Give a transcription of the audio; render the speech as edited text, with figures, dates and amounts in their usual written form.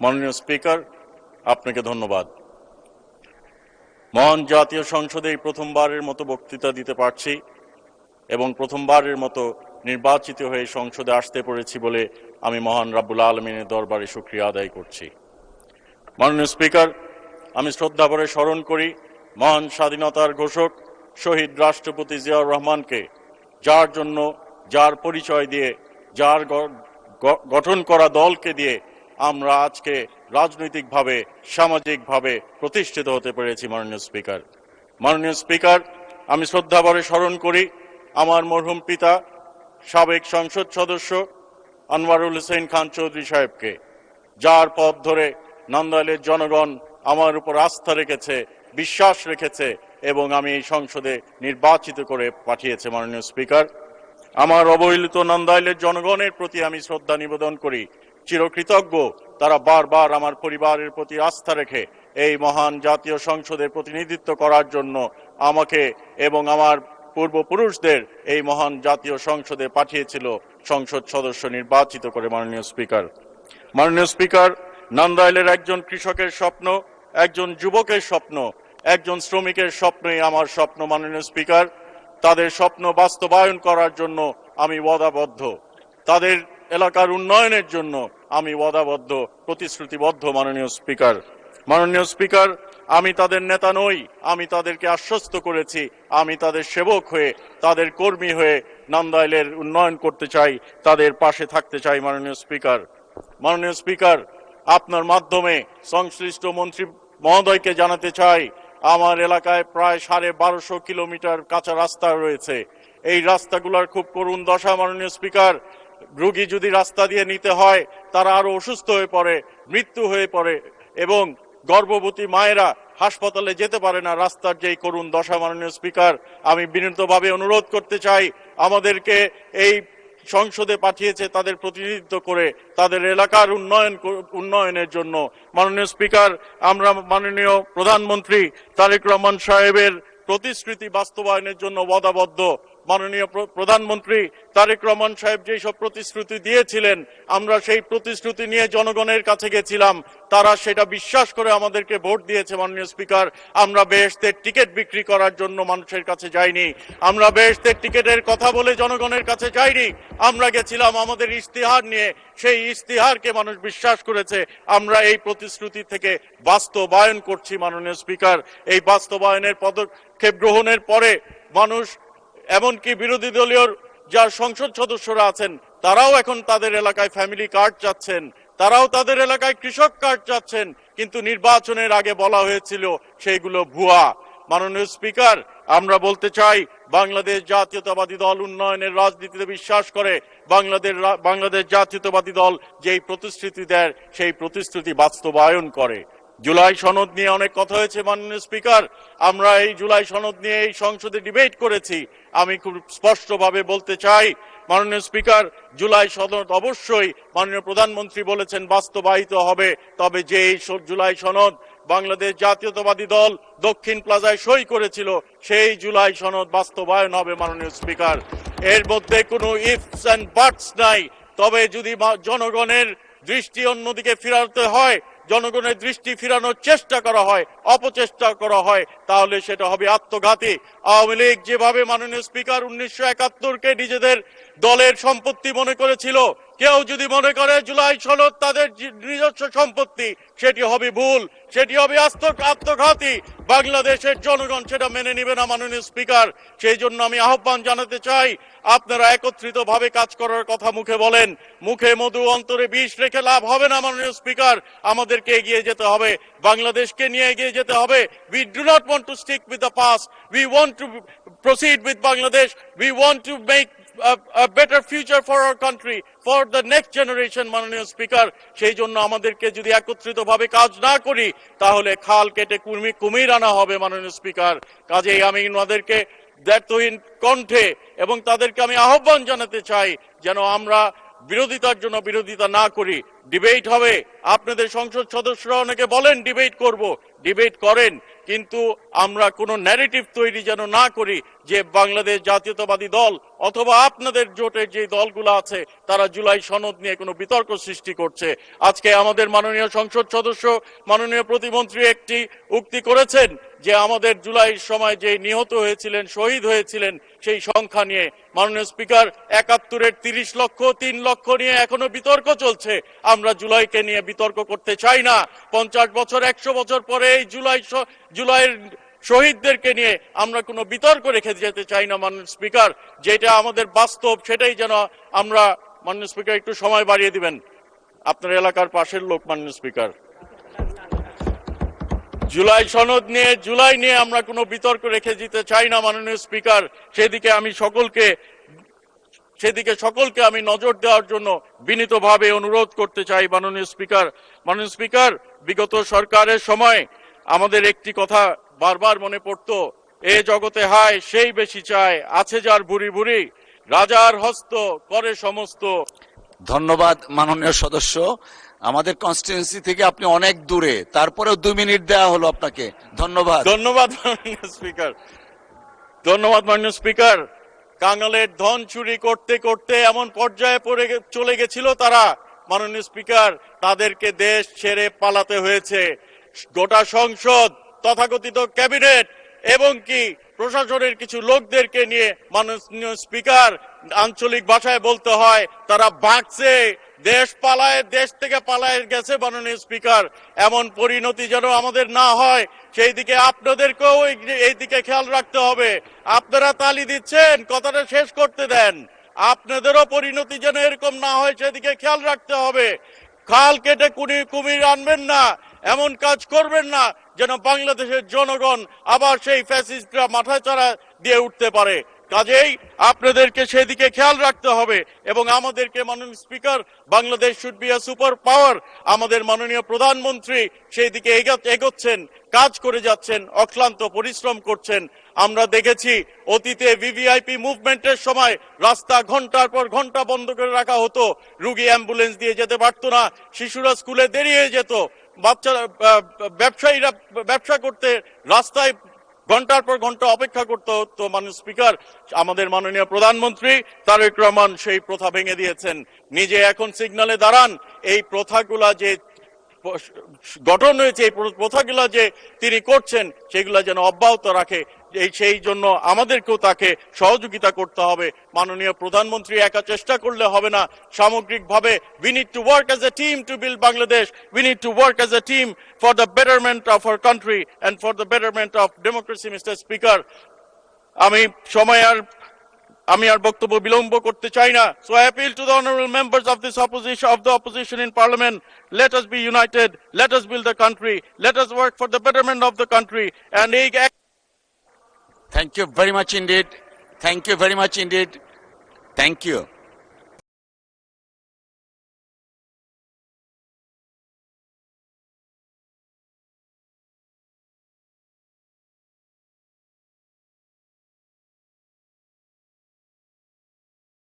মাননীয় স্পিকার, আপনাকে ধন্যবাদ। মহান জাতীয় সংসদে এই প্রথমবারের মতো বক্তৃতা দিতে পারছি এবং প্রথমবারের মতো নির্বাচিত হয়ে সংসদে আসতে পেরেছি বলে আমি মহান রাব্বুল আলামিনের দরবারে শুকরিয়া আদায় করছি। মাননীয় স্পিকার, আমি শ্রদ্ধাভরে স্মরণ করি মহান স্বাধীনতার ঘোষক শহীদ রাষ্ট্রপতি জিয়াউর রহমানকে, যার জন্য, যার পরিচয় দিয়ে, যার গঠন করা দলকে দিয়ে আমরা আজকে রাজনৈতিকভাবে, সামাজিকভাবে প্রতিষ্ঠিত হতে পেরেছি। মাননীয় স্পিকার, আমি শ্রদ্ধাভরে স্মরণ করি আমার মরহুম পিতা সাবেক সংসদ সদস্য আনোয়ারুল হোসেন খান চৌধুরী সাহেবকে, যার পথ ধরে নন্দাইলের জনগণ আমার উপর আস্থা রেখেছে, বিশ্বাস রেখেছে এবং আমি এই সংসদে নির্বাচিত করে পাঠিয়েছে। মাননীয় স্পিকার, আমার অবহেলিত নন্দাইলের জনগণের প্রতি আমি শ্রদ্ধা নিবেদন করি, চিরকৃতজ্ঞ। তারা বারবার আমার পরিবারের প্রতি আস্থা রেখে এই মহান জাতীয় সংসদে প্রতিনিধিত্ব করার জন্য আমাকে এবং আমার পূর্বপুরুষদের এই মহান জাতীয় সংসদে পাঠিয়েছিল, সংসদ সদস্য নির্বাচিত করে। মাননীয় স্পিকার, নন্দাইলের একজন কৃষকের স্বপ্ন, একজন যুবকের স্বপ্ন, একজন শ্রমিকের স্বপ্নই আমার স্বপ্ন। মাননীয় স্পিকার, তাদের স্বপ্ন বাস্তবায়ন করার জন্য আমি ওয়াদাবদ্ধ, তাদের এলাকার উন্নয়নের জন্য আমি ওয়াদাবদ্ধ, প্রতিশ্রুতিবদ্ধ। মাননীয় স্পিকার, আমি তাদের নেতা নই, আমি তাদেরকে আশ্বস্ত করেছি আমি তাদের সেবক হয়ে, তাদের কর্মী হয়ে নন্দাইলের উন্নয়ন করতে চাই, তাদের পাশে থাকতে চাই। মাননীয় স্পিকার, আপনার মাধ্যমে সংশ্লিষ্ট মন্ত্রী মহোদয়কে জানাতে চাই, আমার এলাকায় প্রায় 1250 কিলোমিটার কাঁচা রাস্তা রয়েছে। এই রাস্তাগুলোর খুব করুণ দশা। মাননীয় স্পিকার, রোগী যদি রাস্তা দিয়ে নিতে হয় তারা আরো অসুস্থ হয়ে পড়ে, মৃত্যু হয়ে পড়ে এবং গর্ভবতী মায়েরা হাসপাতালে যেতে পারে না, রাস্তার যেই করুণ দশা। মাননীয় স্পিকার, আমি বিনীতভাবে অনুরোধ করতে চাই, আমাদেরকে এই সংসদে পাঠিয়েছে তাদের প্রতিনিধিত্ব করে তাদের এলাকার উন্নয়নের জন্য। মাননীয় স্পিকার, আমরা মাননীয় প্রধানমন্ত্রী তারেক রহমান সাহেবের প্রতিশ্রুতি বাস্তবায়নের জন্য ওয়াদাবদ্ধ। মাননীয় প্রধানমন্ত্রী তারেক রহমান সাহেব যেসব প্রতিশ্রুতি দিয়েছিলেন, আমরা সেই প্রতিশ্রুতি নিয়ে জনগণের কাছে গেছিলাম, তারা সেটা বিশ্বাস করে আমাদেরকে ভোট দিয়েছে। মাননীয় স্পিকার, আমরা বেহেশতের টিকিট বিক্রি করার জন্য মানুষের কাছে যাইনি, আমরা বেহেশতের টিকিটের কথা বলে জনগণের কাছে যাইনি, আমরা গেছিলাম আমাদের ইশতেহার নিয়ে, সেই ইশতেহারকে মানুষ বিশ্বাস করেছে, আমরা এই প্রতিশ্রুতি থেকে বাস্তবায়ন করছি। মাননীয় স্পিকার, এই বাস্তবায়নের পদক্ষেপ গ্রহণের পরে মানুষ, এমনকি বিরোধী দলীয় যার সংসদ সদস্যরা আছেন, তারাও এখন তাদের এলাকায় ফ্যামিলি কার্ড চাচ্ছেন, তারাও তাদের এলাকায় কৃষক কার্ড চাচ্ছেন, কিন্তু নির্বাচনের আগে বলা হয়েছিল সেইগুলো ভুয়া। মাননীয় স্পিকার, আমরা বলতে চাই, বাংলাদেশ জাতীয়তাবাদী দল উন্নয়নের রাজনীতিতে বিশ্বাস করে। বাংলাদেশ জাতীয়তাবাদী দল যেই প্রতিশ্রুতি দেয় সেই প্রতিশ্রুতি বাস্তবায়ন করে। জুলাই সনদ নিয়ে অনেক কথা হয়েছে। মাননীয় স্পিকার, আমরা এই জুলাই সনদ নিয়ে এই সংসদে ডিবেট করেছি। আমি খুব স্পষ্টভাবে বলতে চাই, মাননীয় স্পিকার, জুলাই সনদ অবশ্যই মাননীয় প্রধানমন্ত্রী বলেছেন বাস্তবায়িত হবে, তবে যে এই জুলাই সনদ বাংলাদেশ জাতীয়তাবাদী দল দক্ষিণ প্লাজায় সই করেছিল, সেই জুলাই সনদ বাস্তবায়ন হবে। মাননীয় স্পিকার, এর মধ্যে কোনো ইফস এন্ড বাটস নাই। তবে যদি জনগণের দৃষ্টি অন্যদিকে ফিরাতে হয়, জনগণের দৃষ্টি ফিরানোর চেষ্টা করা হয়, অপচেষ্টা করা হয়, তাহলে সেটা হবে আত্মঘাতী। আওয়ামী লীগ যেভাবে, মাননীয় স্পিকার, 1971-কে নিজেদের দলের সম্পত্তি মনে করেছিল, কেউ যদি মনে করে জুলাই সনদ তাদের নিজস্ব সম্পত্তি, সেটি হবে ভুল, সেটি হবে আত্মঘাতী। বাংলাদেশের জনগণ সেটা মেনে নিবে না। মাননীয় স্পিকার, সেই জন্য আমি আহ্বান জানাতে চাই, আপনারা একত্রিত ভাবে কাজ করার কথা মুখে বলেন, মুখে মধু অন্তরে বিষ রেখে লাভ হবে না। মাননীয় স্পিকার, আমাদেরকে এগিয়ে যেতে হবে, বাংলাদেশকে নিয়ে এগিয়ে যেতে হবে। We do not want to stick with the past. We want to proceed with Bangladesh. We want to make a better future for our country, for the next generation. মাননীয় স্পিকার, সেই জন্য আমাদেরকে যদি একত্রিত ভাবে কাজ না করি, তাহলে খাল কেটে কুমির আনা হবে। মাননীয় স্পিকার, কাজেই আমি ওনাদেরকে দায়িত্বহীন কণ্ঠে এবং তাদেরকে আমি আহ্বান জানাতে চাই, যেন আমরা বিরোধিতার জন্য বিরোধিতা না করি। ডিবেট হবে, আপনাদের সংসদ সদস্যরা অনেকে বলেন ডিবেট করব, ডিবেট করেন, কিন্তু আমরা কোনো ন্যারেটিভ তৈরি যেন না করি যে বাংলাদেশ জাতীয়তাবাদী দল অথবা আপনাদের জোটের যে দলগুলো আছে তারা জুলাই সনদ নিয়ে কোনো বিতর্ক সৃষ্টি করছে। আজকে আমাদের মাননীয় সংসদ সদস্য মাননীয় প্রতিমন্ত্রী একটি উক্তি করেছেন যে আমাদের জুলাইয়ের সময় যে নিহত হয়েছিলেন, শহীদ হয়েছিলেন, সেই সংখ্যা নিয়ে। মাননীয় স্পিকার, ৭১-এর ৩০ লক্ষ, ৩ লক্ষ নিয়ে এখনো বিতর্ক চলছে। আমরা জুলাইকে নিয়ে বিতর্ক করতে চাই না। ৫০ বছর, ১০০ বছর পরে এই জুলাইয়ের শহীদদেরকে নিয়ে আমরা কোনো বিতর্ক রেখে যেতে চাই না মাননীয় স্পিকার। যেটা আমাদের বাস্তব সেটাই যেন আমরা, মাননীয় স্পিকার একটু সময় বাড়িয়ে দিবেন, আপনার এলাকার পাশের লোক মাননীয় স্পিকার। জুলাই সনদ নিয়ে, জুলাই নিয়ে আমরা কোনো বিতর্ক রেখে দিতে চাই না মাননীয় স্পিকার। সেদিকে সকলকে আমি নজর দেওয়ার জন্য বিনীতভাবে অনুরোধ করতে চাই মাননীয় স্পিকার। মাননীয় স্পিকার, বিগত সরকারের সময় আমাদের একটি কথা বারবার মনে পড়তো, এ জগতে হায় সেই বেশি চায়, আছে যার ভুরি ভুরি, রাজার হস্ত করে সমস্ত। ধন্যবাদ মাননীয় সদস্য। আমাদের কনস্টিটিউয়েন্সি থেকে আপনি অনেক দূরে, তারপরেও 2 মিনিট দেওয়া হলো আপনাকে। ধন্যবাদ। ধন্যবাদ মাননীয় স্পিকার। ধন্যবাদ মাননীয় স্পিকার। কাঙালের ধন চুরি করতে করতে এমন পর্যায়ে চলে গেছিল তারা মাননীয় স্পিকার, তাদেরকে দেশ ছেড়ে পালাতে হয়েছে। গোটা সংসদ, তথাকথিত ক্যাবিনেট এবং কি প্রশাসনের কিছু লোকদেরকে নিয়ে মাননীয় স্পিকার, আঞ্চলিক ভাষায় বলতে হয় তারা ভাগছে, দেশ থেকে পালায় গেছে মাননীয় স্পিকার। এমন পরিণতি যেন আমাদের না হয় সেই দিকে আপনাদেরকেও এই দিকে খেয়াল রাখতে হবে। আপনারা তালি দিচ্ছেন, কথাটা শেষ করতে দেন। আপনাদেরও পরিণতি যেন এরকম না হয় সেদিকে খেয়াল রাখতে হবে। খাল কেটে কুমির আনবেন না, এমন কাজ করবেন না যেন বাংলাদেশের জনগণ আবার সেই ফ্যাসিস্টরা মাথাচাড়া দিয়ে উঠতে পারে। কাজেই আপনাদেরকে সেদিকে খেয়াল রাখতে হবে এবং আমাদেরকে, মাননীয় speaker, Bangladesh should be a super power. আমাদের মাননীয় প্রধানমন্ত্রী সেই দিকে এগোচ্ছেন, কাজ করে যাচ্ছেন, অক্লান্ত পরিশ্রম করছেন। আমরা দেখেছি অতীতে ভিভিআইপি মুভমেন্টের সময় রাস্তা ঘন্টার পর ঘন্টা বন্ধ করে রাখা হতো, রুগী অ্যাম্বুলেন্স দিয়ে যেতে পারত না, শিশুরা স্কুলে দেরিয়ে যেত, বাচ্চারা, ব্যবসায়ীরা ব্যবসা করতে রাস্তায় ঘন্টার পর ঘন্টা অপেক্ষা করতে হতো। মাননীয় স্পিকার, আমাদের মাননীয় প্রধানমন্ত্রী তারেক রহমান সেই প্রথা ভেঙে দিয়েছেন। নিজে এখন সিগন্যালে দাঁড়ান। এই প্রথাগুলা যে গঠন হয়েছে, এই প্রথাগুলা যে তিনি করছেন সেগুলা যেন অব্যাহত রাখে, সেই জন্য আমাদেরকেও তাকে সহযোগিতা করতে হবে। মাননীয় প্রধানমন্ত্রী একা চেষ্টা করলে হবে না, সামগ্রিকভাবে we need to work as a team to build Bangladesh. We need to work as a team for the betterment of our country and for the betterment of democracy. Mr. Speaker, আমি আর বক্তব্য বিলম্ব করতে চাই না। So I appeal to the honorable members of the opposition in parliament, let us be united, let us build the country, let us work for the betterment of the country. And Thank you very much indeed. Thank you very much indeed. Thank you.